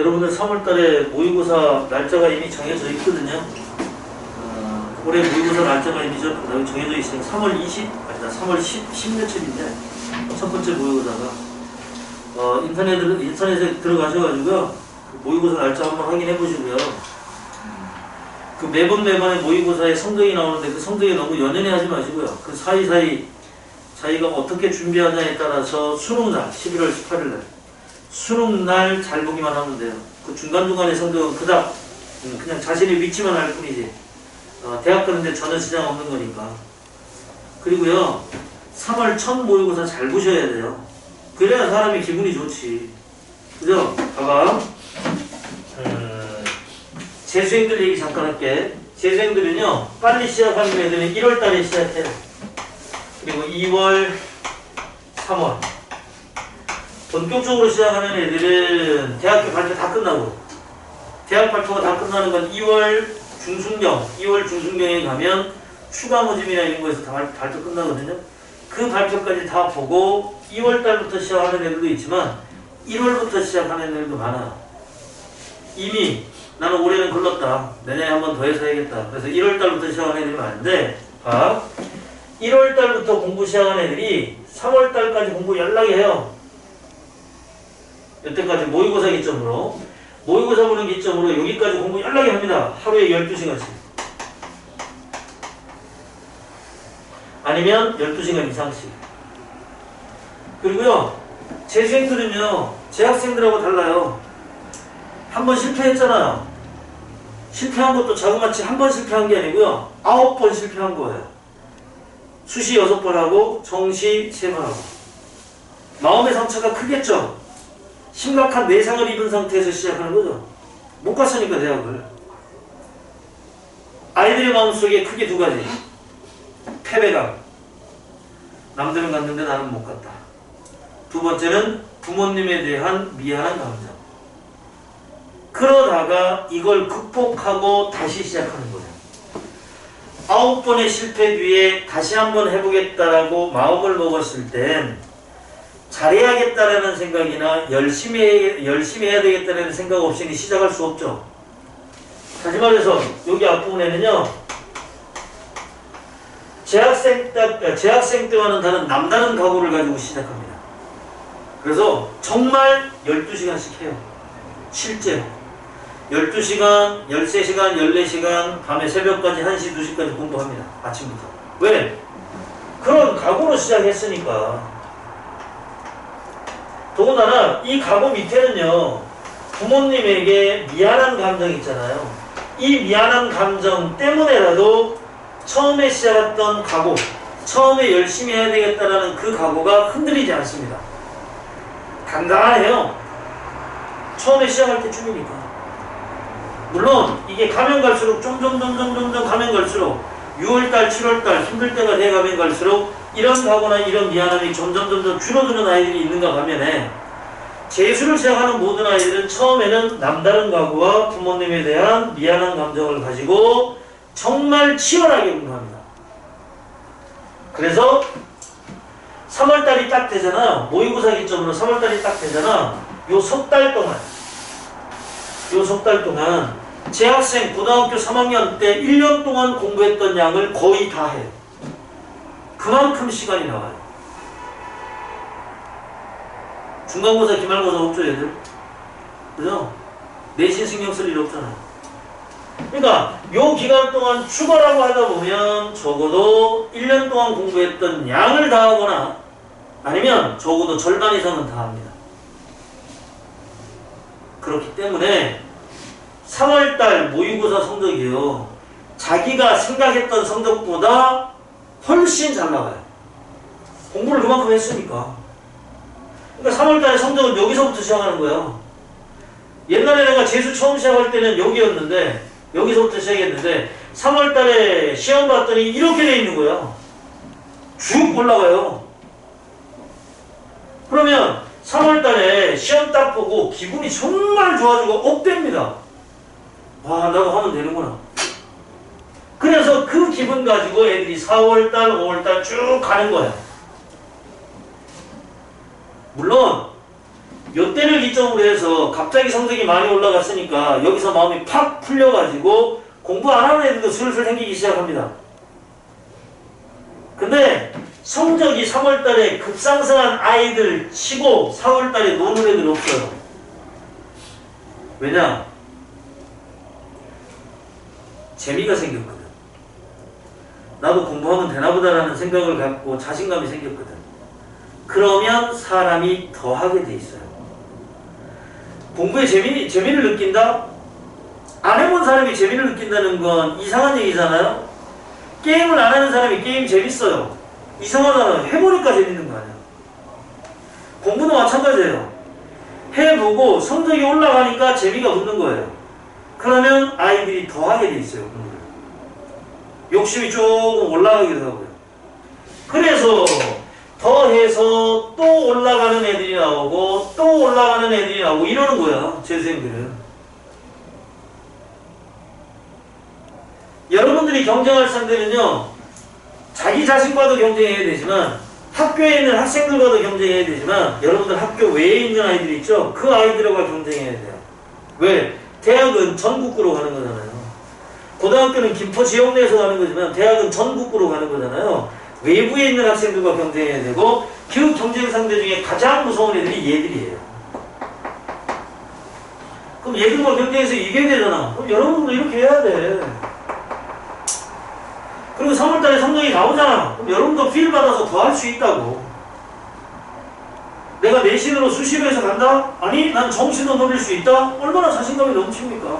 여러분들 3월달에 모의고사 날짜가 이미 정해져 있거든요. 올해 모의고사 날짜가 이미 정해져 있으니 3월 20, 아니다 3월 10 며칠인데 첫 번째 모의고사가 인터넷에 들어가셔가지고요 그 모의고사 날짜 한번 확인해 보시고요. 그 매번의 모의고사에 성적이 나오는데 그 성적이 너무 연연해 하지 마시고요. 그 사이사이 자기가 어떻게 준비하냐에 따라서 수능날 11월 18일날 수능날 잘 보기만 하면 돼요. 그 중간중간의 성적은 그닥 그냥 자신의 위치만 알 뿐이지 대학 가는데 전혀 지장 없는 거니까. 그리고요 3월 첫 모의고사 잘 보셔야 돼요. 그래야 사람이 기분이 좋지. 그죠? 봐봐. 재수생들 얘기 잠깐 할게. 재수생들은요 빨리 시작하는 애들은 1월달에 시작해요. 그리고 2월 3월 본격적으로 시작하는 애들은 대학교 발표 다 끝나고 대학 발표가 다 끝나는 건 2월 중순경에 가면 추가 모집이나 이런 거에서 다 발표 끝나거든요. 그 발표까지 다 보고 2월달부터 시작하는 애들도 있지만 1월부터 시작하는 애들도 많아요. 이미 나는 올해는 글렀다. 내년에 한 번 더 해서 해야겠다. 그래서 1월달부터 시작하는 애들이 많은데 1월달부터 공부 시작하는 애들이 3월달까지 공부 연락이 해요. 여태까지 모의고사 기점으로 모의고사 보는 기점으로 여기까지 공부 연락이 합니다. 하루에 12시간씩 아니면 12시간 이상씩. 그리고요 재수생들은요 재학생들하고 달라요. 한 번 실패했잖아요. 실패한 것도 자그마치 한 번 실패한 게 아니고요 9번 실패한 거예요. 수시 6번 하고 정시 3번 하고. 마음의 상처가 크겠죠. 심각한 내상을 입은 상태에서 시작하는 거죠. 못 갔으니까 대학을. 아이들의 마음속에 크게 두 가지. 패배감. 남들은 갔는데 나는 못 갔다. 두 번째는 부모님에 대한 미안한 감정. 그러다가 이걸 극복하고 다시 시작하는 거예요. 9번의 실패 뒤에 다시 한번 해보겠다라고 마음을 먹었을 땐 잘해야겠다라는 생각이나 열심히 해야 되겠다는 생각 없이는 시작할 수 없죠. 다시 말해서 여기 앞부분에는요 재학생 때와는 다른 남다른 각오를 가지고 시작합니다. 그래서 정말 12시간씩 해요. 실제로 12시간, 13시간, 14시간 밤에 새벽까지 1시, 2시까지 공부합니다. 아침부터. 왜? 그런 각오로 시작했으니까. 더군다나 이 각오 밑에는요 부모님에게 미안한 감정 있잖아요. 이 미안한 감정 때문에라도 처음에 시작했던 각오, 처음에 열심히 해야 되겠다라는 그 각오가 흔들리지 않습니다. 단단해요. 처음에 시작할 때쯤이니까. 물론 이게 가면 갈수록 점점 가면 갈수록 6월달 7월달 힘들 때가 돼가면 갈수록 이런 각오나 이런 미안함이 점점 줄어드는 아이들이 있는가 반면에 재수를 시작하는 모든 아이들은 처음에는 남다른 각오와 부모님에 대한 미안한 감정을 가지고 정말 치열하게 공부합니다. 그래서 3월달이 딱 되잖아요. 모의고사 기점으로 3월달이 딱 되잖아. 요 석 달 동안 재학생 고등학교 3학년 때 1년 동안 공부했던 양을 거의 다 해요. 그만큼 시간이 나와요. 중간고사, 기말고사 없죠, 얘들? 그죠? 내신 신경 쓸 일 없잖아요. 그러니까 요 기간 동안 추가라고 하다 보면 적어도 1년 동안 공부했던 양을 다 하거나 아니면 적어도 절반 이상은 다 합니다. 그렇기 때문에 3월달 모의고사 성적이요 자기가 생각했던 성적보다 훨씬 잘 나와요. 공부를 그만큼 했으니까. 그러니까 3월달에 성적은 여기서부터 시작하는 거예요. 옛날에 내가 재수 처음 시작할 때는 여기였는데 여기서부터 시작했는데 3월달에 시험 봤더니 이렇게 돼 있는 거야. 쭉 올라가요. 그러면 3월달에 시험 딱 보고 기분이 정말 좋아지고 업됩니다. 와, 나도 하면 되는구나. 그래서 그 기분 가지고 애들이 4월달, 5월달 쭉 가는 거야. 물론 요때를 기점으로 해서 갑자기 성적이 많이 올라갔으니까 여기서 마음이 팍 풀려가지고 공부 안 하는 애들도 슬슬 생기기 시작합니다. 근데 성적이 3월달에 급상승한 아이들 치고 4월달에 노는 애들 없어요. 왜냐? 재미가 생겼거든. 나도 공부하면 되나보다라는 생각을 갖고 자신감이 생겼거든. 그러면 사람이 더 하게 돼 있어요. 공부에 재미를 느낀다? 안 해본 사람이 재미를 느낀다는 건 이상한 얘기잖아요? 게임을 안 하는 사람이 게임 재밌어요. 이상하잖아요. 해보니까 재밌는 거 아니야. 공부도 마찬가지예요. 해보고 성적이 올라가니까 재미가 붙는 거예요. 그러면 아이들이 더 하게 돼 있어요. 공부를. 욕심이 조금 올라가기도 하고요. 그래서 더 해서 또 올라가는 애들이 나오고 또 올라가는 애들이 나오고 이러는 거야. 재수생들은. 여러분들이 경쟁할 상대는요, 자기 자신과도 경쟁해야 되지만 학교에 있는 학생들과도 경쟁해야 되지만 여러분들 학교 외에 있는 아이들 있죠? 그 아이들과 경쟁해야 돼요. 왜? 대학은 전국구로 가는 거잖아요. 고등학교는 김포 지역 내에서 가는 거지만 대학은 전국구로 가는 거잖아요. 외부에 있는 학생들과 경쟁해야 되고 그 경쟁 상대 중에 가장 무서운 애들이 얘들이에요. 그럼 얘들과 경쟁해서 이겨야 되잖아. 그럼 여러분도 이렇게 해야 돼. 그리고 3월달에 성적이 나오잖아. 그럼 여러분도 필 받아서 더 할 수 있다고. 내가 내신으로 수시로 해서 간다? 아니 난 정시로 노릴 수 있다? 얼마나 자신감이 넘칩니까?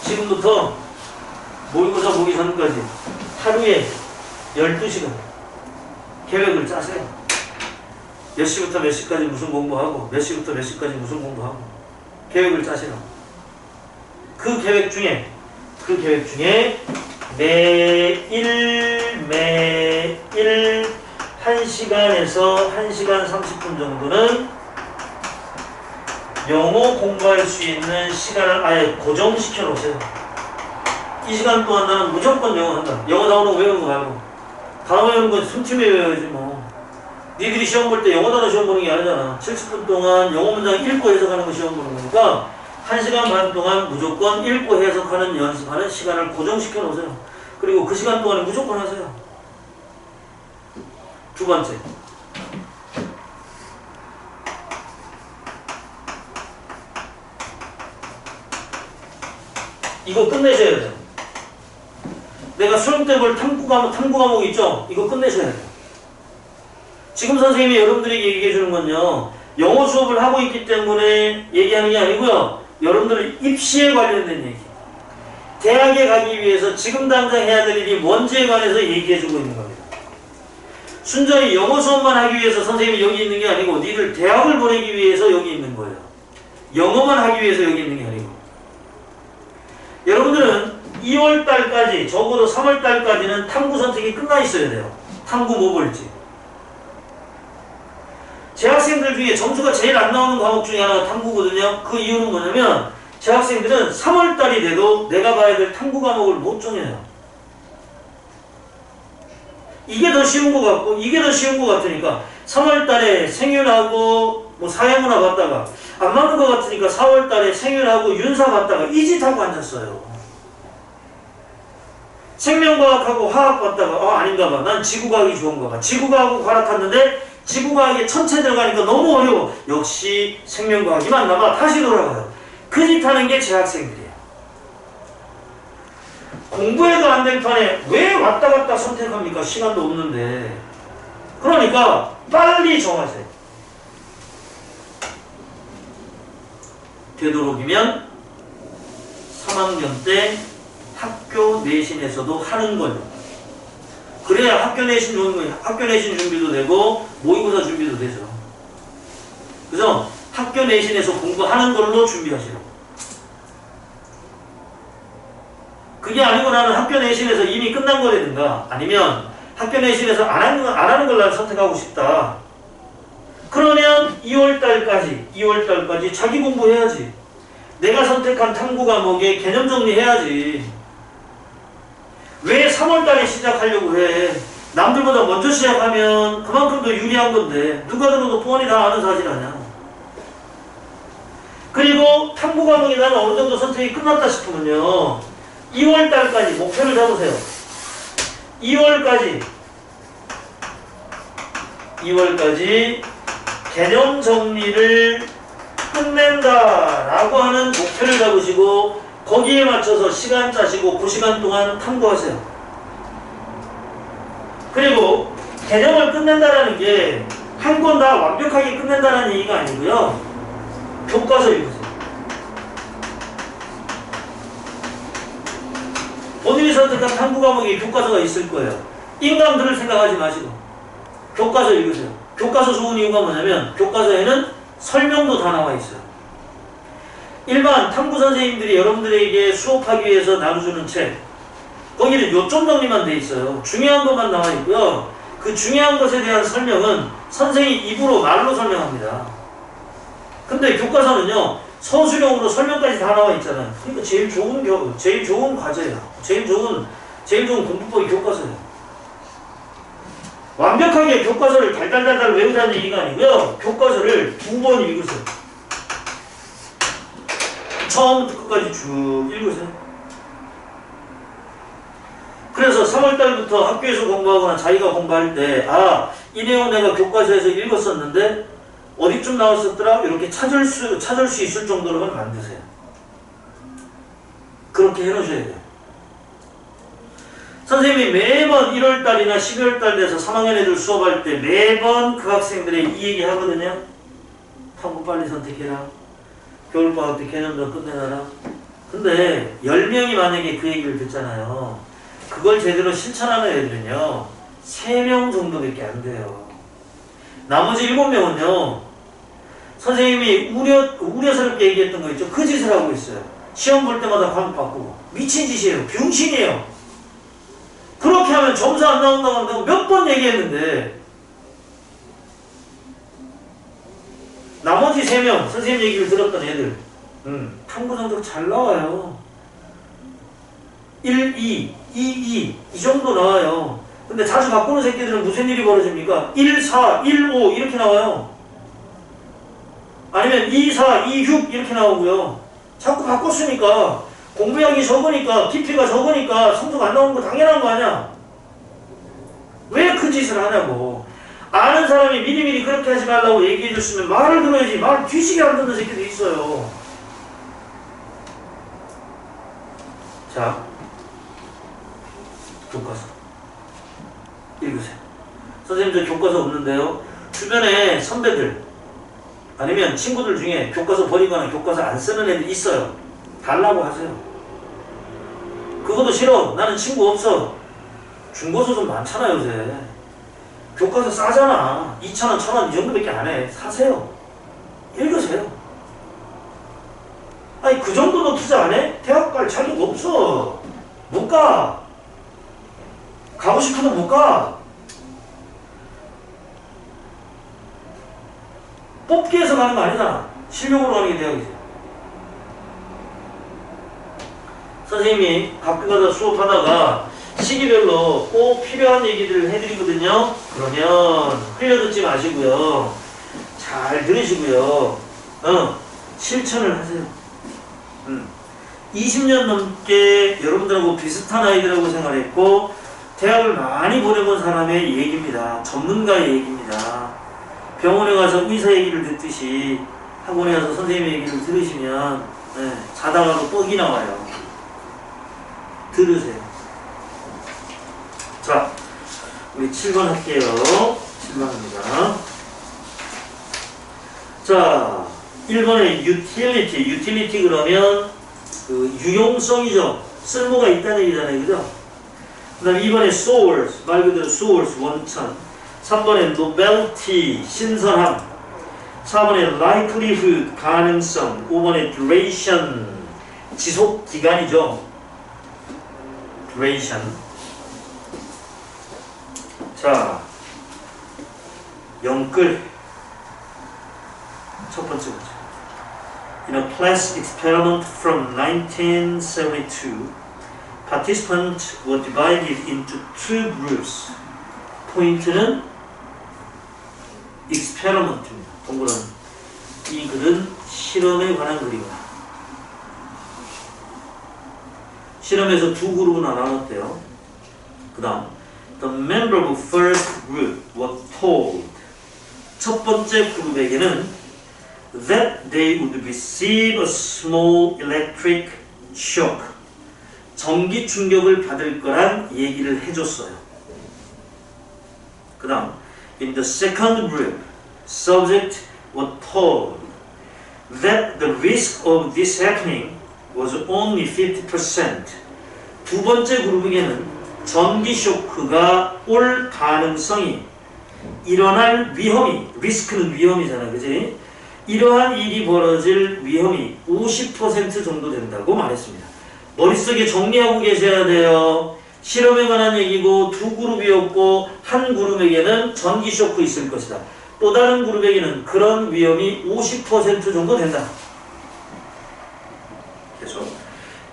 지금부터 모의고사 보기 전까지 하루에 12시간 계획을 짜세요. 몇 시부터 몇 시까지 무슨 공부하고 몇 시부터 몇 시까지 무슨 공부하고 계획을 짜시라. 그 계획 중에 매일 1시간에서 1시간 30분 정도는 영어 공부할 수 있는 시간을 아예 고정시켜 놓으세요. 이 시간 동안 나는 무조건 영어 한다. 영어 나오는 거 외우는 거 말고. 단어 외우는 거 틈틈이 외워야지 뭐. 니들이 시험 볼 때 영어 단어 시험 보는 게 아니잖아. 70분 동안 영어 문장 읽고 해석하는 거 시험 보는 거니까 1시간 반 동안 무조건 읽고 해석하는 연습하는 시간을 고정시켜 놓으세요. 그리고 그 시간 동안에 무조건 하세요. 두 번째. 이거 끝내셔야 돼요. 내가 수능 때 볼 탐구 과목 있죠? 이거 끝내셔야 돼요. 지금 선생님이 여러분들에게 얘기해 주는 건요, 영어 수업을 하고 있기 때문에 얘기하는 게 아니고요, 여러분들 입시에 관련된 얘기. 대학에 가기 위해서 지금 당장 해야 될 일이 뭔지에 관해서 얘기해 주고 있는 겁니다. 순전히 영어 수업만 하기 위해서 선생님이 여기 있는 게 아니고 니들 대학을 보내기 위해서 여기 있는 거예요. 영어만 하기 위해서 여기 있는 게 아니고. 여러분들은 2월달까지 적어도 3월달까지는 탐구 선택이 끝나 있어야 돼요. 탐구 뭐 볼지. 제 학생들 중에 점수가 제일 안 나오는 과목 중에 하나가 탐구거든요. 그 이유는 뭐냐면 제 학생들은 3월달이 돼도 내가 봐야 될 탐구 과목을 못 정해요. 이게 더 쉬운 것 같고 이게 더 쉬운 것 같으니까 3월달에 생윤하고 뭐 사회문화 봤다가 안 맞는 것 같으니까 4월달에 생윤하고 윤사 봤다가 이 짓 하고 앉았어요. 생명과학하고 화학 봤다가 아닌가 봐. 난 지구과학이 좋은가 봐. 지구과학하고 과락했는데 지구과학에 천체 들어가니까 너무 어려워. 역시 생명과학이 맞나 봐. 다시 돌아가요. 그 짓 하는 게 제 학생들이에요. 공부해도 안 될 판에 왜 왔다 갔다 선택합니까? 시간도 없는데. 그러니까 빨리 정하세요. 되도록이면 3학년 때 학교 내신에서도 하는 걸로. 그래야 학교 내신 준비도 되고 모의고사 준비도 되죠. 그래서 학교 내신에서 공부하는 걸로 준비하시라고. 그게 아니고 나는 학교 내신에서 이미 끝난 거라든가 아니면 학교 내신에서 안 하는 걸 난 선택하고 싶다. 그러면 2월달까지 자기 공부해야지. 내가 선택한 탐구 과목에 개념 정리해야지. 왜 3월달에 시작하려고 해? 남들보다 먼저 시작하면 그만큼 더 유리한 건데 누가 들어도 뻔히 다 아는 사실 아니야. 그리고 탐구 과목이 나는 어느 정도 선택이 끝났다 싶으면요. 2월달까지 목표를 잡으세요. 2월까지 개념 정리를 끝낸다라고 하는 목표를 잡으시고 거기에 맞춰서 시간 짜시고 그 시간 동안 탐구하세요. 그리고 개념을 끝낸다라는 게 한 권 다 완벽하게 끝낸다는 얘기가 아니고요. 교과서 읽으세요. 본인이 선택한 탐구 과목에 교과서가 있을 거예요. 인강들을 생각하지 마시고 교과서 읽으세요. 교과서 좋은 이유가 뭐냐면 교과서에는 설명도 다 나와 있어요. 일반 탐구 선생님들이 여러분들에게 수업하기 위해서 나눠주는 책 거기는 요점 정리만 돼 있어요. 중요한 것만 나와 있고요. 그 중요한 것에 대한 설명은 선생님이 입으로 말로 설명합니다. 근데 교과서는요. 서술형으로 설명까지 다 나와 있잖아요. 그러니까 제일 좋은 과제예요. 제일 좋은 공부법이 교과서예요. 완벽하게 교과서를 달달달달 외우라는 얘기가 아니고요. 교과서를 2번 읽으세요. 처음부터 끝까지 쭉 읽으세요. 그래서 3월달부터 학교에서 공부하거나 자기가 공부할 때 이 내용 내가 교과서에서 읽었었는데 어디쯤 나왔었더라? 이렇게 찾을 수 있을 정도로만 만드세요. 그렇게 해놓으셔야 돼요. 선생님이 매번 1월달이나 12월달 돼서 3학년 애들 수업할 때 매번 그 학생들의 이 얘기 하거든요. 탐구 빨리 선택해라. 겨울방학 때 개념도 끝내놔라. 근데 10명이 만약에 그 얘기를 듣잖아요. 그걸 제대로 실천하는 애들은요. 3명 정도밖에 안 돼요. 나머지 7명은요. 선생님이 우려스럽게 얘기했던 거 있죠. 그 짓을 하고 있어요. 시험 볼 때마다 과목 바꾸고. 미친 짓이에요. 병신이에요. 그렇게 하면 점수 안 나온다고 한다고 몇 번 얘기했는데 나머지 3명 선생님 얘기를 들었던 애들 탐구 성적 잘 나와요. 1, 2, 2, 2 이 정도 나와요. 근데 자주 바꾸는 새끼들은 무슨 일이 벌어집니까? 1, 4, 1, 5 이렇게 나와요. 아니면 2, 4, 2, 6 이렇게 나오고요. 자꾸 바꿨으니까 공부량이 적으니까 깊이가 적으니까 성적 안 나오는 거 당연한 거 아니야. 왜 그 짓을 하냐고. 아는 사람이 미리미리 그렇게 하지 말라고 얘기해 줬으면 말을 들어야지. 말 뒤지게 안 듣는 새끼도 있어요. 자, 교과서 읽으세요. 선생님 저 교과서 없는데요. 주변에 선배들 아니면 친구들 중에 교과서 버리거나 교과서 안 쓰는 애들 있어요. 달라고 하세요. 그것도 싫어. 나는 친구 없어. 중고서 좀 많잖아 요새. 교과서 싸잖아. 2,000원, 1,000원 이 정도밖에 안 해. 사세요. 읽으세요. 아니 그 정도도 투자 안 해? 대학 갈 자격 없어. 못 가. 가고 싶어도 못 가. 뽑기 해서 가는 거 아니잖아. 실력으로 가는 게 대학이지. 선생님이 가끔가다 수업하다가 시기별로 꼭 필요한 얘기들을 해드리거든요. 그러면 흘려듣지 마시고요. 잘 들으시고요. 실천을 하세요. 20년 넘게 여러분들하고 비슷한 아이들하고 생활했고 대학을 많이 보내본 사람의 얘기입니다. 전문가의 얘기입니다. 병원에 가서 의사 얘기를 듣듯이 학원에 가서 선생님의 얘기를 들으시면 자다가도 뻑이 나와요. 들으세요. 자, 우리 7번 할게요. 7번입니다. 자, 1번의 utility 그러면 그 유용성이죠. 쓸모가 있다는 얘기잖아요. 그죠? 그 다음에 2번의 source, 말 그대로 source, 원천. 3번의 novelty, 신선함. 4번의 likelihood, 가능성. 5번의 duration, 지속기간이죠. duration. 자, 영끌. 첫 번째 거죠. In a class experiment from 1972, participants were divided into two groups. 포인트는 experiment입니다. 동그라미. 이 글은 실험에 관한 글이구나. 실험에서 두 그룹으로 나눴대요. 그 다음 The member of first group were told 첫 번째 그룹에게는 that they would receive a small electric shock 전기 충격을 받을 거란 얘기를 해줬어요. 그 다음 In the second group, subjects were told that the risk of this happening was only 50%. 두 번째 그룹에게는 전기 쇼크가 올 가능성이 일어날 위험이, 리스크는 위험이잖아, 그지? 이러한 일이 벌어질 위험이 50% 정도 된다고 말했습니다. 머릿속에 정리하고 계셔야 돼요. 실험에 관한 얘기고 두 그룹이었고 한 그룹에게는 전기 쇼크 있을 것이다. 또 다른 그룹에게는 그런 위험이 50% 정도 된다. 그래서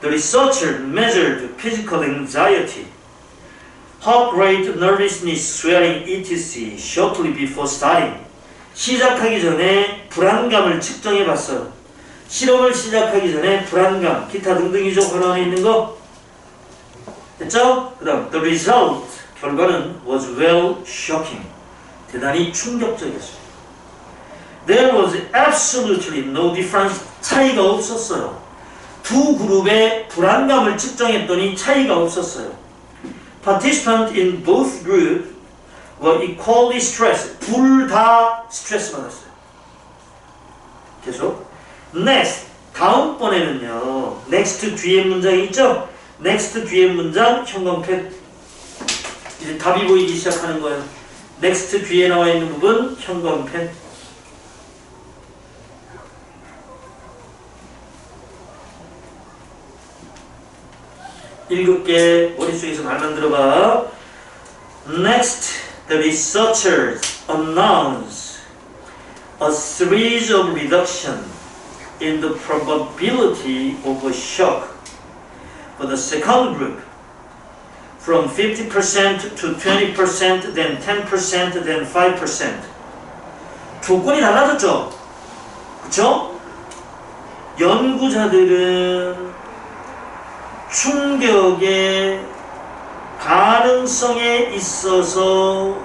The researcher measured physical anxiety, heart rate, nervousness, sweating, etc. shortly before starting. 시작하기 전에 불안감을 측정해 봤어요. 실험을 시작하기 전에 불안감, 기타 등등이죠. 권한에 있는 거. 됐죠? 그 다음 The result, 결과는 was well shocking. 대단히 충격적이었어요. There was absolutely no difference. 차이가 없었어요. 두 그룹의 불안감을 측정했더니 차이가 없었어요. Participants in both groups were equally stressed. 둘 다 스트레스 받았어요. 계속. Next, 다음번에는요. Next 뒤에 문장이 있죠? Next 뒤에 문장 형광펜. 이제 답이 보이기 시작하는 거예요. Next 뒤에 나와 있는 부분 형광펜. 읽을게. 머릿속에서 말 만들어봐. Next, the researchers announce a series of reduction in the probability of a shock for the second group from 50% to 20%, then 10%, then 5%. 조건이 달라졌죠? 그쵸? 연구자들은 충격의 가능성에 있어서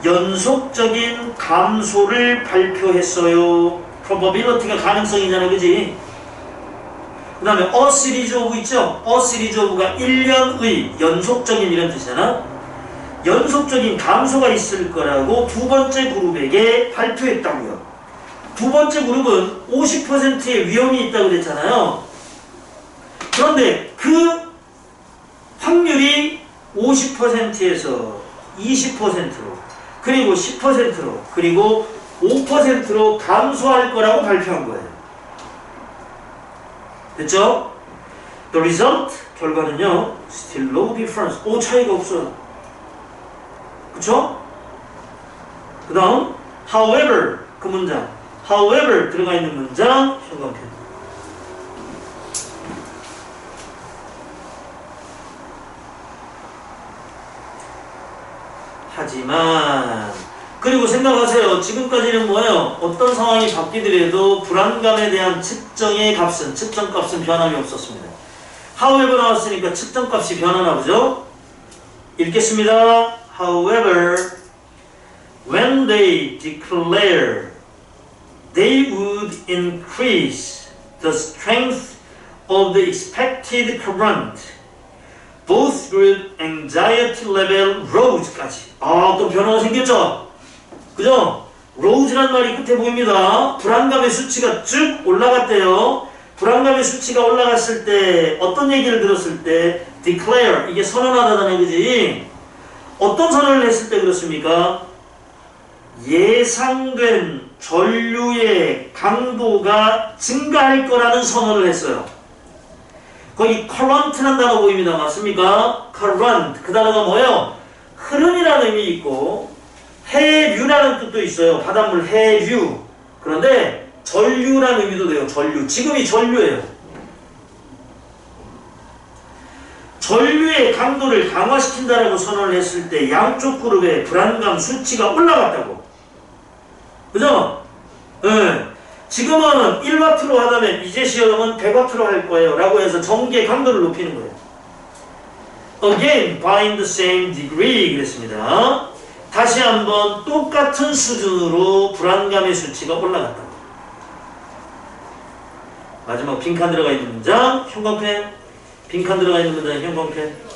연속적인 감소를 발표했어요. probability가 가능성이잖아, 그지? 그 다음에 a series of 있죠? a series of가 1년의 연속적인 이런 뜻이잖아. 연속적인 감소가 있을 거라고 두 번째 그룹에게 발표했다고요. 두 번째 그룹은 50%의 위험이 있다고 그랬잖아요. 그런데 그 확률이 50%에서 20%로 그리고 10%로 그리고 5%로 감소할 거라고 발표한 거예요. 됐죠? The result, 결과는요, still no difference. 차이가 없어요. 그쵸? 그 다음, however, 그 문장. however, 들어가 있는 문장, 형광펜. 하지만, 그리고 생각하세요. 지금까지는 뭐예요? 어떤 상황이 바뀌더라도 불안감에 대한 측정값은 변함이 없었습니다. however 나왔으니까 측정값이 변하나 보죠? 읽겠습니다. However, when they declare they would increase the strength of the expected current, both group anxiety level rose까지. 또 변화가 생겼죠? 그죠? rose란 말이 끝에 보입니다. 불안감의 수치가 쭉 올라갔대요. 불안감의 수치가 올라갔을 때 어떤 얘기를 들었을 때 declare, 이게 선언하다잖아요, 그지? 어떤 선언을 했을 때 그렇습니까? 예상된 전류의 강도가 증가할 거라는 선언을 했어요. 거기 current라는 단어 보입니다. 맞습니까? current, 그 단어가 뭐예요? 흐름이라는 의미 있고 해류라는 뜻도 있어요. 바닷물 해류. 그런데 전류라는 의미도 돼요. 전류. 지금이 전류예요. 전류의 강도를 강화시킨다라고 선언을 했을 때 양쪽 그룹의 불안감 수치가 올라갔다고. 그죠? 네. 지금은 1W로 하다면 이제 시험은 100W로 할 거예요 라고 해서 전기의 강도를 높이는 거예요. Again, by the same degree 그랬습니다. 다시 한번 똑같은 수준으로 불안감의 수치가 올라갔다고. 마지막 빈칸 들어가 있는 문장 형광펜. 빈칸 들어가 있는 문장 형광펜.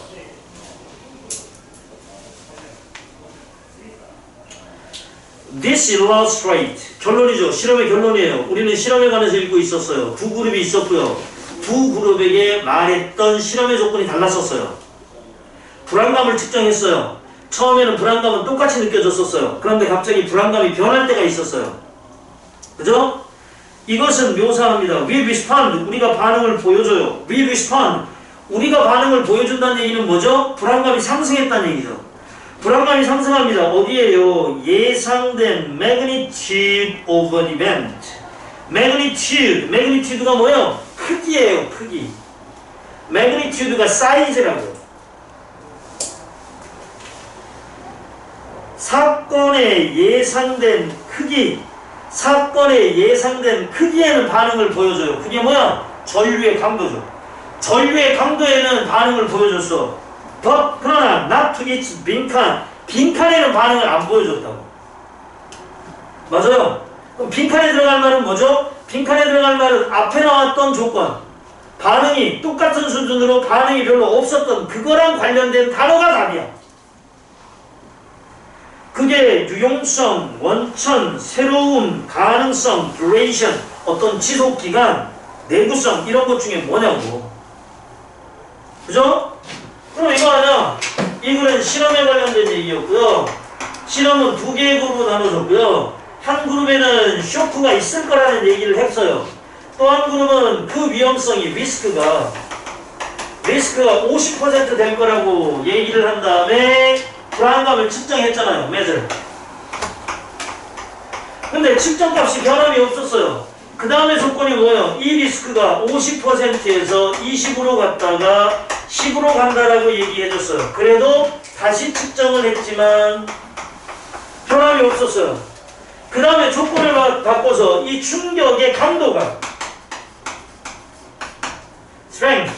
This illustrates 결론이죠. 실험의 결론이에요. 우리는 실험에 관해서 읽고 있었어요. 두 그룹이 있었고요. 두 그룹에게 말했던 실험의 조건이 달랐었어요. 불안감을 측정했어요. 처음에는 불안감은 똑같이 느껴졌었어요. 그런데 갑자기 불안감이 변할 때가 있었어요. 그죠? 이것은 묘사합니다. We respond. 우리가 반응을 보여줘요. We respond. 우리가 반응을 보여준다는 얘기는 뭐죠? 불안감이 상승했다는 얘기죠. 불안감이 상승합니다. 어디에요? 예상된 magnitude of an event. magnitude가 뭐예요? 크기예요. 크기. magnitude가 사이즈라고요. 사건의 예상된 크기. 사건의 예상된 크기에는 반응을 보여줘요. 그게 뭐야? 전류의 강도죠. 전류의 강도에는 반응을 보여줬어. 그러나 not to each 빈칸. 빈칸에는 반응을 안 보여줬다고. 맞아요. 그럼 빈칸에 들어갈 말은 뭐죠? 빈칸에 들어갈 말은 앞에 나왔던 조건. 반응이 똑같은 수준으로 반응이 별로 없었던 그거랑 관련된 단어가 답이야. 그게 유용성, 원천, 새로움, 가능성, duration, 어떤 지속기간, 내구성 이런 것 중에 뭐냐고. 그죠? 그럼 이거 하나, 이 글은 실험에 관련된 얘기였고요. 실험은 두 개의 그룹으로 나눠졌고요. 한 그룹에는 쇼크가 있을 거라는 얘기를 했어요. 또 한 그룹은 그 위험성이 리스크가 50% 될 거라고 얘기를 한 다음에 불안감을 측정했잖아요. 매절. 근데 측정값이 변함이 없었어요. 그 다음에 조건이 뭐예요? 이 리스크가 50%에서 20으로 갔다가 10으로 간다라고 얘기해줬어요. 그래도 다시 측정을 했지만 변함이 없었어요. 그 다음에 조건을 바꿔서 이 충격의 강도가 strength,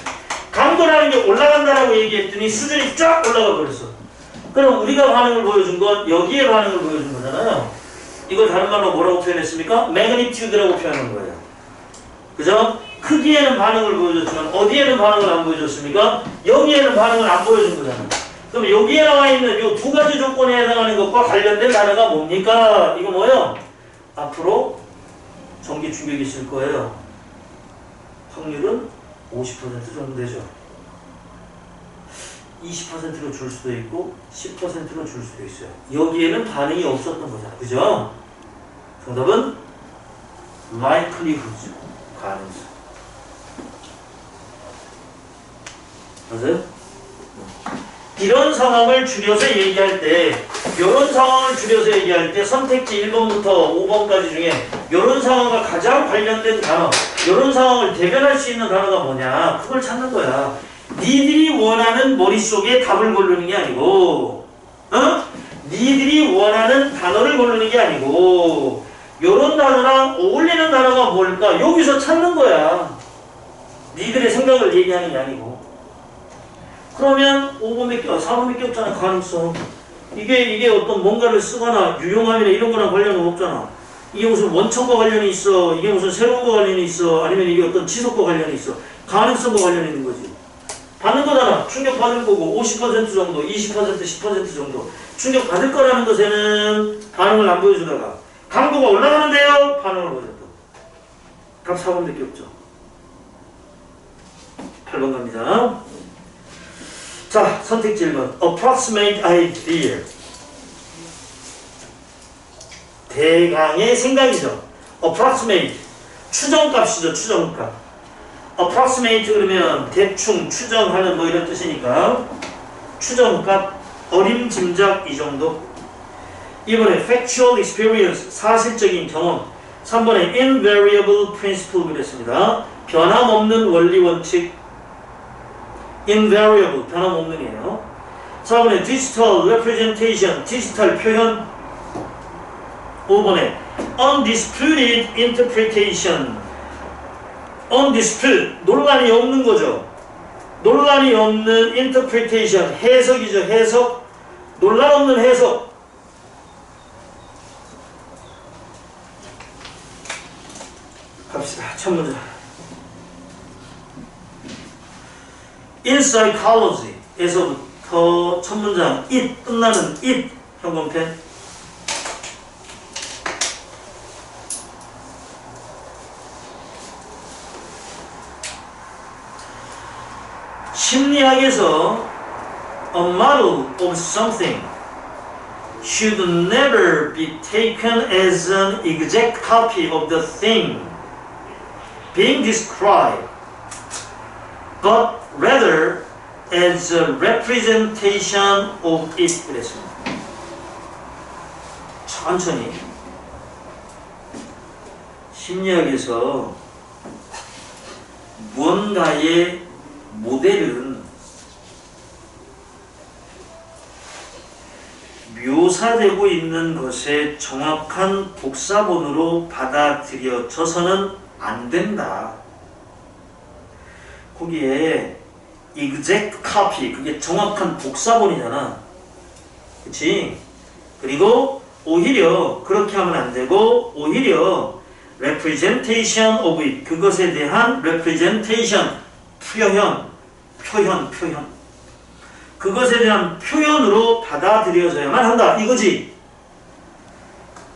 강도라는 게 올라간다라고 얘기했더니 수준이 쫙 올라가 버렸어. 그럼 우리가 반응을 보여준 건 여기에 반응을 보여준 거잖아요. 이걸 다른 말로 뭐라고 표현했습니까? magnitude라고 표현한 거예요. 그죠? 크기에는 반응을 보여줬지만 어디에는 반응을 안 보여줬습니까? 여기에는 반응을 안 보여준 거잖아요. 그럼 여기에 나와 있는 이 두 가지 조건에 해당하는 것과 관련된 단어가 뭡니까? 이거 뭐예요? 앞으로 전기 충격이 있을 거예요. 확률은 50% 정도 되죠. 20%로 줄 수도 있고 10%로 줄 수도 있어요. 여기에는 반응이 없었던 거잖아요. 그죠? 정답은 likelihood, 가능성. 맞아요? 이런 상황을 줄여서 얘기할 때, 이런 상황을 줄여서 얘기할 때 선택지 1번부터 5번까지 중에 이런 상황과 가장 관련된 단어, 이런 상황을 대변할 수 있는 단어가 뭐냐, 그걸 찾는 거야. 니들이 원하는 머릿속에 답을 고르는 게 아니고, 니들이 원하는 단어를 고르는 게 아니고, 이런 단어랑 어울리는 단어가 뭘까? 여기서 찾는 거야. 니들의 생각을 얘기하는 게 아니고. 그러면 5번밖에, 4번밖에 없잖아. 가능성. 이게 어떤 뭔가를 쓰거나 유용함이나 이런 거랑 관련은 없잖아. 이게 무슨 원천과 관련이 있어. 이게 무슨 새로운 거 관련이 있어. 아니면 이게 어떤 지속과 관련이 있어. 가능성과 관련이 있는 거지. 받는 거잖아. 충격 받을 거고 50% 정도, 20%, 10% 정도. 충격 받을 거라는 것에는 반응을 안 보여주다가 강도가 올라가는데요. 반응을 보여줬다. 답 4번밖에 없죠. 8번 갑니다. 자, 선택지 1번. Approximate idea. 대강의 생각이죠. Approximate. 추정값이죠. 추정값. Approximate 그러면 대충 추정하는 뭐 이런 뜻이니까 추정값, 어림짐작 이 정도. 2번에 factual experience. 사실적인 경험. 3번에 invariable principle 그랬습니다. 변함없는 원리 원칙. invariable, 변함없는이에요. 4번에 digital representation, 디지털 표현. 5번에 undisputed interpretation, undisputed, 논란이 없는 거죠. 논란이 없는 interpretation, 해석이죠. 해석. 논란 없는 해석. 갑시다. 첫 문제. In psychology 에서부터 첫 문장 it 끝나는 it 현관펜. 심리학에서 a model of something should never be taken as an exact copy of the thing being described, but rather as a representation of it. 그랬습니다. 천천히. 심리학에서 무언가의 모델은 묘사되고 있는 것의 정확한 복사본으로 받아들여져서는 안 된다. 거기에 exact copy, 그게 정확한 복사본이잖아. 그치? 그리고 오히려 그렇게 하면 안 되고 오히려 representation of it, 그것에 대한 representation, 표현. 그것에 대한 표현으로 받아들여져야만 한다. 이거지.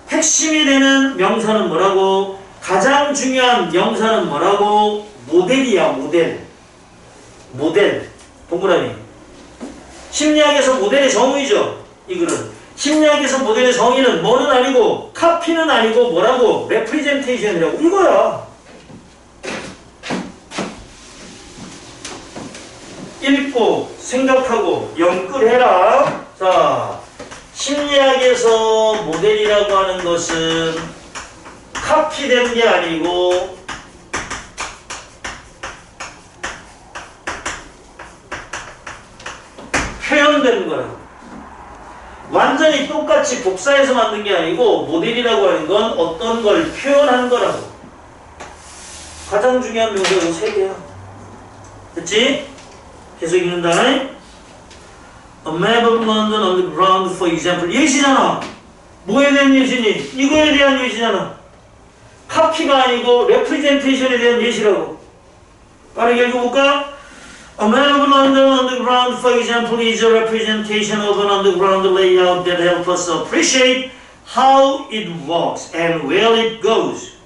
핵심이 되는 명사는 뭐라고? 가장 중요한 명사는 뭐라고? 모델이야, 모델. 동그라미. 심리학에서 모델의 정의죠. 이 글은. 심리학에서 모델의 정의는 뭐는 아니고, 카피는 아니고, 뭐라고? 레프리젠테이션이라고. 이거야. 읽고, 생각하고, 연끌해라. 자, 심리학에서 모델이라고 하는 것은 카피된 게 아니고 표현된 거라. 완전히 똑같이 복사해서 만든 게 아니고 모델이라고 하는 건 어떤 걸 표현한 거라고. 가장 중요한 명사는 세 개야. 됐지? 계속 읽는다. A map of London on the ground, for example. 예시잖아. 뭐에 대한 예시니? 이거에 대한 예시잖아. 카피가 아니고 레프리젠테이션에 대한 예시라고. 빠르게 읽어볼까? A map of London on the ground, for example, is a representation of an underground layout that helps us appreciate how it works and where it goes.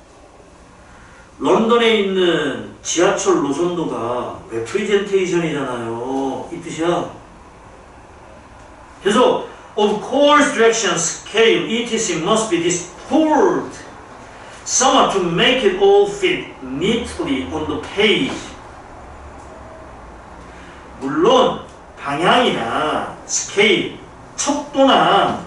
런던에 있는 지하철 노선도가 representation이잖아요. 이 뜻이야. 계속 of course, direction, scale, etc. must be distorted somewhat to make it all fit neatly on the page. 물론 방향이나 스케일, 척도나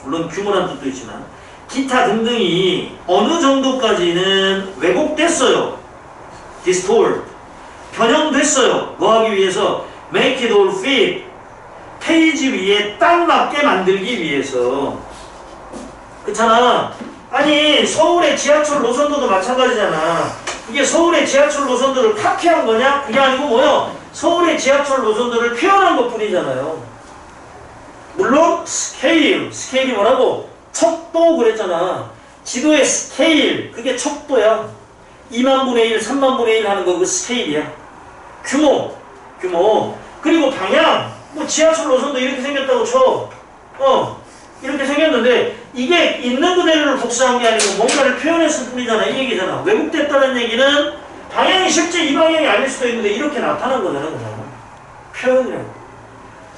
물론 규모란 뜻도 있지만 기타 등등이 어느 정도까지는 왜곡됐어요. distort, 변형됐어요. 뭐 하기 위해서? make it all fit, 페이지 위에 딱 맞게 만들기 위해서. 그렇잖아. 아니 서울의 지하철 노선도도 마찬가지잖아. 이게 서울의 지하철 노선도를 카피한 거냐? 그게 아니고 뭐요? 서울의 지하철 노선도를 표현한 것 뿐이잖아요. 물론 스케일이 뭐라고? 척도 그랬잖아. 지도의 스케일, 그게 척도야. 2만분의 1, 3만분의 1 하는 거 그 스케일이야. 규모. 그리고 방향. 뭐 지하철 노선도 이렇게 생겼다고 쳐. 이렇게 생겼는데 이게 있는 그대로를 복사한 게 아니고 뭔가를 표현했을 뿐이잖아. 이 얘기잖아. 왜곡됐다는 얘기는 방향이 실제 이 방향이 아닐 수도 있는데 이렇게 나타난 거잖아. 그냥. 표현이라고.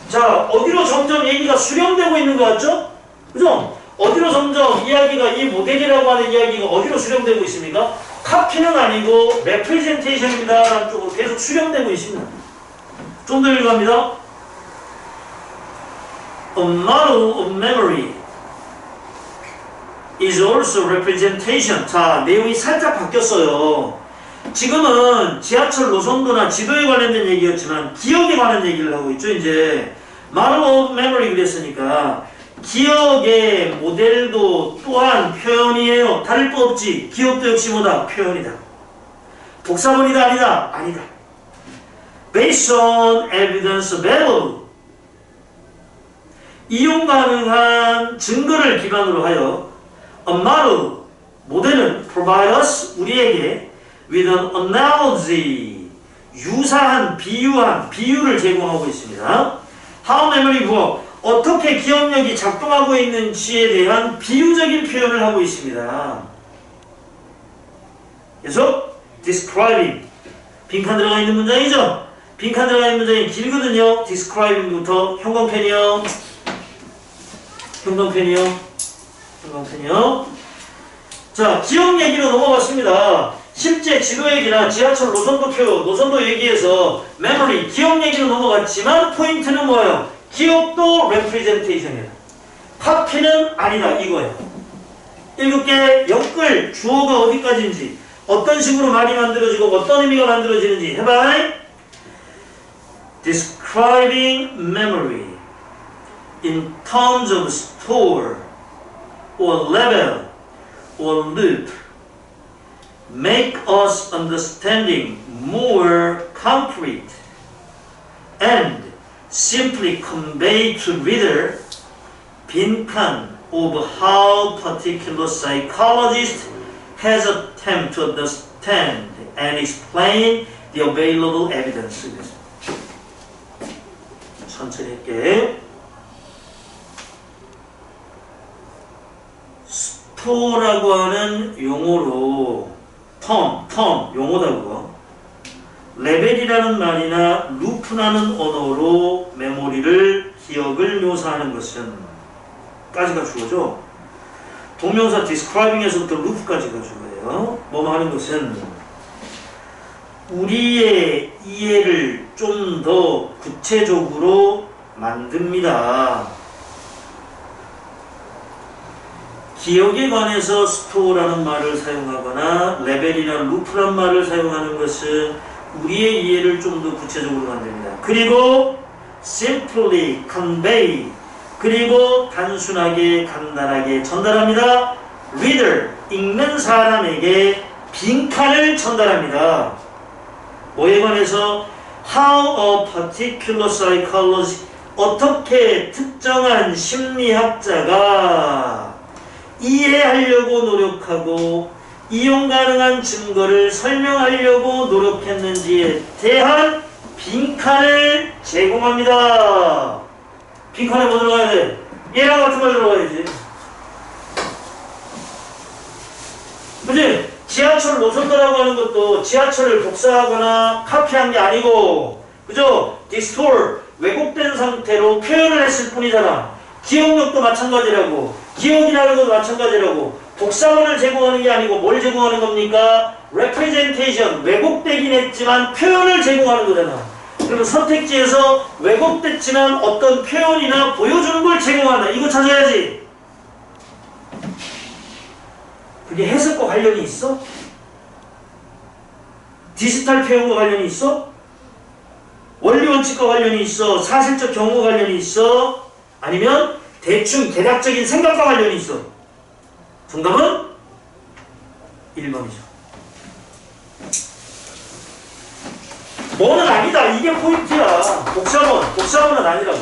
자, 어디로 점점 얘기가 수렴되고 있는 것 같죠? 그죠? 어디로 점점 이야기가, 이 모델이라고 하는 이야기가 어디로 수렴되고 있습니까? 카피는 아니고 레프리젠테이션입니다 라는 쪽으로 계속 수렴되고 있습니다. 좀 더 읽어갑니다. A model of memory is also representation. 자, 내용이 살짝 바뀌었어요. 지금은 지하철 노선도나 지도에 관련된 얘기였지만 기억에 관한 얘기를 하고 있죠. 이제 model of memory 그랬으니까 기억의 모델도 또한 표현이에요. 다를 거 없지. 기억도 역시 뭐다? 표현이다. 복사본이다 아니다? 아니다. Based on evidence available. 이용 가능한 증거를 기반으로 하여 a model, 모델은 provide us, 우리에게 with an analogy, 유사한, 비유한, 비유를 제공하고 있습니다. How memory work, 어떻게 기억력이 작동하고 있는지에 대한 비유적인 표현을 하고 있습니다. 계속 describing, 빈칸 들어가 있는 문장이죠? 빈칸 들어가 있는 문장이 길거든요. describing부터 형광펜이요. 형광펜이요. 자, 기억 얘기로 넘어갔습니다. 실제 지도 얘기나 지하철 노선도 얘기에서 memory, 기억 얘기로 넘어갔지만 포인트는 뭐예요? 기억도 representation이에요. 카피는 아니다 이거예요. 7개 엮을 주어가 어디까지인지, 어떤 식으로 말이 만들어지고 어떤 의미가 만들어지는지 해봐. Describing memory in terms of store or level or loop make us understanding more concrete and simply convey to reader 빈칸 of how particular psychologist has attempted to understand and explain the available evidence. 천천히 할게. 스토라고 하는 용어로 텀 용어다 그거. 레벨이라는 말이나 루프라는 언어로 메모리를 기억을 묘사하는 것은 까지가 주어죠. 동명사 describing에서부터 루프까지가 주어예요. 뭐뭐 하는 것은 우리의 이해를 좀 더 구체적으로 만듭니다. 기억에 관해서 스토어라는 말을 사용하거나 레벨이나 루프란 말을 사용하는 것은 우리의 이해를 좀 더 구체적으로 만듭니다. 그리고 simply convey, 그리고 단순하게 간단하게 전달합니다. reader, 읽는 사람에게 빈칸을 전달합니다. 뭐에 관해서? how a particular psychologist, 어떻게 특정한 심리학자가 이해하려고 노력하고 이용 가능한 증거를 설명하려고 노력했는지에 대한 빈칸을 제공합니다. 빈칸에 뭐 들어가야 돼? 얘랑 같은 말 들어가야지. 그치? 지하철 노선도라고 하는 것도 지하철을 복사하거나 카피한 게 아니고, 그죠? distort, 왜곡된 상태로 표현을 했을 뿐이잖아. 기억력도 마찬가지라고, 기억이라는 것도 마찬가지라고. 복사본을 제공하는 게 아니고 뭘 제공하는 겁니까? representation, 왜곡되긴 했지만 표현을 제공하는 거잖아. 그러면 선택지에서 왜곡됐지만 어떤 표현이나 보여주는 걸 제공한다. 이거 찾아야지. 그게 해석과 관련이 있어? 디지털 표현과 관련이 있어? 원리 원칙과 관련이 있어? 사실적 경우와 관련이 있어? 아니면 대충 대략적인 생각과 관련이 있어? 정답은 1번이죠. 뭐는 아니다. 이게 포인트야. 복사본은 아니라고.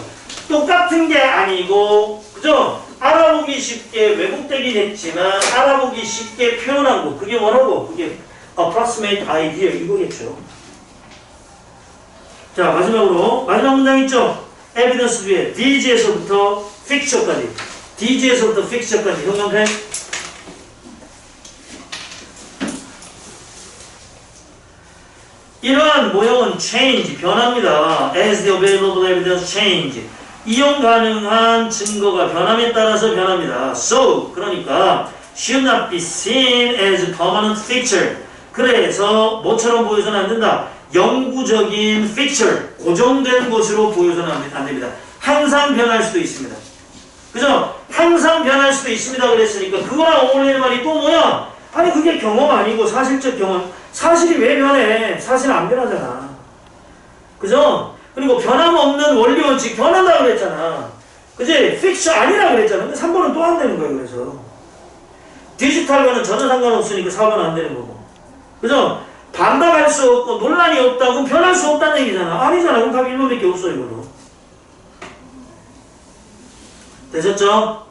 똑같은 게 아니고, 그죠? 알아보기 쉽게 왜곡되긴 했지만 알아보기 쉽게 표현한 거, 그게 뭐라고? 그게 approximate idea 이거겠죠. 자, 마지막으로 마지막 문장 있죠? evidence 뒤에 DG에서부터 ficture까지, DG에서부터 ficture까지 형광펜. 이러한 모형은 change, 변합니다. as the available evidence change, 이용 가능한 증거가 변함에 따라서 변합니다. So, 그러니까 should not be seen as permanent feature. 그래서 뭐처럼 보여서는 안 된다. 영구적인 feature, 고정된 것으로 보여서는 안 됩니다. 항상 변할 수도 있습니다. 그죠? 항상 변할 수도 있습니다. 그랬으니까 그거랑 어울리는 말이 또 뭐야? 아니 그게 경험 아니고 사실적 경험. 사실이 왜 변해? 사실은 안 변하잖아. 그죠? 그리고 변함없는 원리 원칙 변한다고 그랬잖아. 그지? 픽스 아니라 그랬잖아. 근데 3번은 또 안 되는 거예요. 그래서 디지털과는 전혀 상관없으니까 4번은 안 되는 거고. 그죠? 반박할 수 없고 논란이 없다고 변할 수 없다는 얘기잖아. 아니잖아. 그럼 답이 1번밖에 없어 이거도. 되셨죠?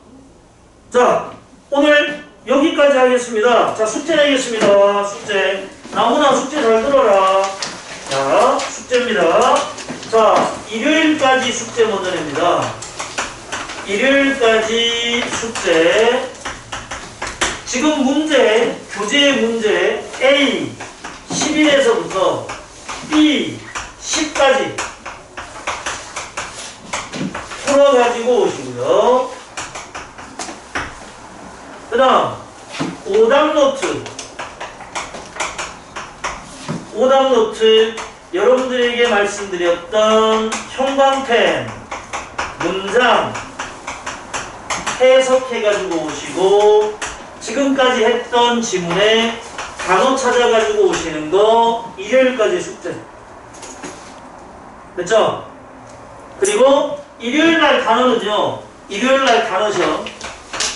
자, 오늘 여기까지 하겠습니다. 자, 숙제 내겠습니다. 숙제. 나무나 숙제 잘 들어라. 자, 숙제입니다. 자, 일요일까지 숙제 먼저 냅니다. 일요일까지 숙제. 지금 문제, 교재 문제 A 11에서부터 B 10까지 풀어가지고 오시고요. 그 다음 오답 노트 여러분들에게 말씀드렸던 형광펜 문장 해석해가지고 오시고 지금까지 했던 지문에 단어 찾아가지고 오시는 거 일요일까지 숙제 됐죠? 그리고 일요일날 단어는요. 일요일날 단어 시험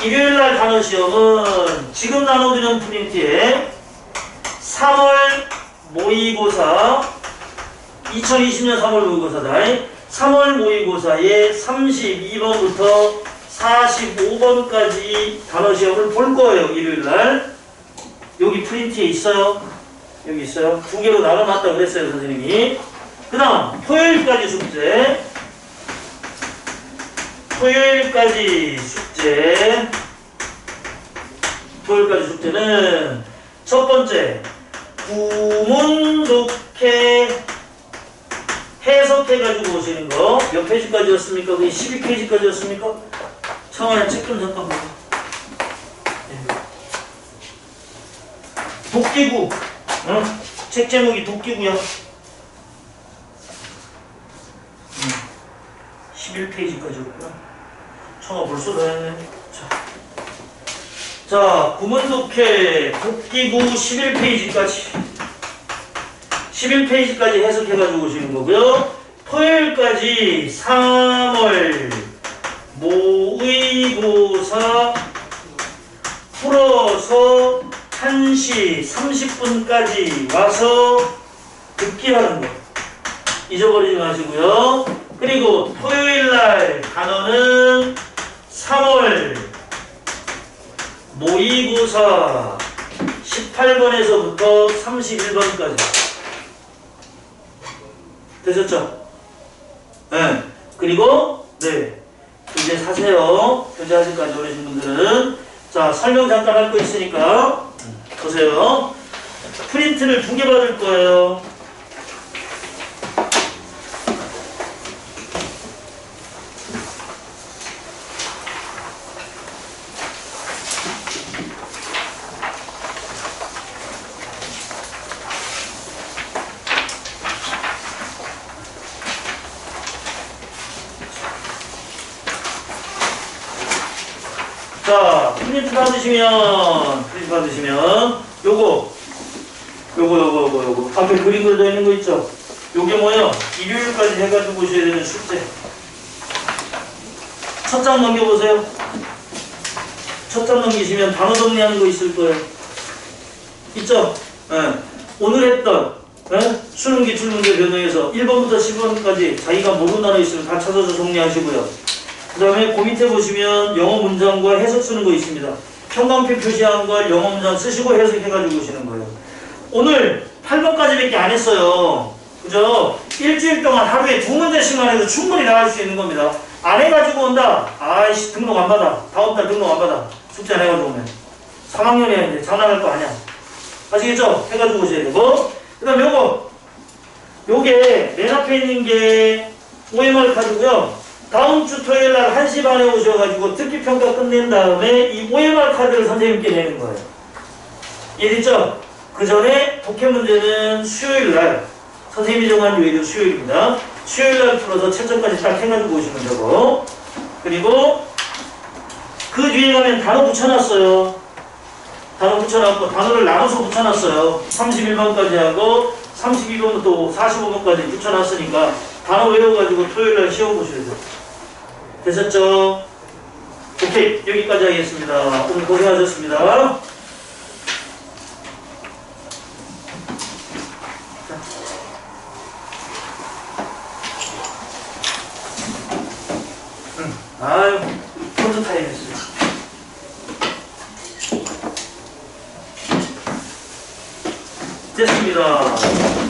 일요일날 단어 시험은 지금 나눠드린 프린트에 3월 모의고사 2020년 3월 모의고사다. 3월 모의고사의 32번부터 45번까지 단어 시험을 볼 거예요. 일요일날. 여기 프린트에 있어요. 여기 있어요. 두 개로 나눠놨다고 그랬어요. 선생님이. 그 다음 토요일까지 숙제. 토요일까지 숙제는 첫 번째 구문 독해 해석해가지고 오시는 거 몇 페이지까지였습니까? 그게 12페이지까지였습니까? 청아야 책 좀 잠깐만. 도끼구. 책 제목이 도끼구야. 11페이지까지였구나. 청아 벌써 다 했네. 자, 구문독해 도끼구 11페이지까지 해석해가지고 오시는 거고요. 토요일까지 3월 모의고사 풀어서 1시 30분까지 와서 듣기 하는 거 잊어버리지 마시고요. 그리고 토요일날 단어는 3월 모의고사 18번에서부터 31번까지 되셨죠? 네. 그리고 네 교재 사세요. 교재 하실까지 오신 분들은 자 설명 잠깐 할 거 있으니까 보세요. 프린트를 2개 받을 거예요. 자, 프린트 받으시면 요거 앞에 그림 그려져 있는 거 있죠? 요게 뭐예요? 일요일까지 해가지고 오셔야 되는 숙제. 첫 장 넘겨보세요. 첫 장 넘기시면 단어 정리하는 거 있을 거예요. 있죠? 네. 오늘 했던 수능 기출문제 변형에서 1번부터 10번까지 자기가 모르는 단어 있으면 다 찾아서 정리하시고요. 그 다음에 그 밑에 보시면 영어 문장과 해석 쓰는 거 있습니다. 형광펜 표시한 걸 영어 문장 쓰시고 해석해가지고 오시는 거예요. 오늘 8번까지밖에 안 했어요. 그죠? 일주일 동안 하루에 2문제씩만 해도 충분히 나갈 수 있는 겁니다. 안 해가지고 온다. 아이씨 등록 안 받아. 다음 달 등록 안 받아. 숙제 안 해가지고 오면 3학년이야 이제 장난할 거 아니야. 아시겠죠? 해가지고 오셔야 되고. 그 다음 요게 맨 앞에 있는 게 OMR 카드고요. 다음 주 토요일 날 1시 반에 오셔가지고 듣기 평가 끝낸 다음에 이 OMR 카드를 선생님께 내는 거예요. 이해됐죠? 그 전에 독해 문제는 수요일 날 선생님이 정한 요일은 수요일입니다. 수요일 날 풀어서 채점까지 딱 해가지고 오시면 되고 그리고 그 뒤에 가면 단어 붙여놨어요. 단어 붙여놨고 단어를 나눠서 붙여놨어요. 31번까지 하고 32번부터 45번까지 붙여놨으니까 단어 외워가지고 토요일날 시험 보셔야 돼요. 되셨죠? 오케이, 여기까지 하겠습니다. 오늘 고생하셨습니다. 아유, 폰트 타임 했어요. 됐습니다.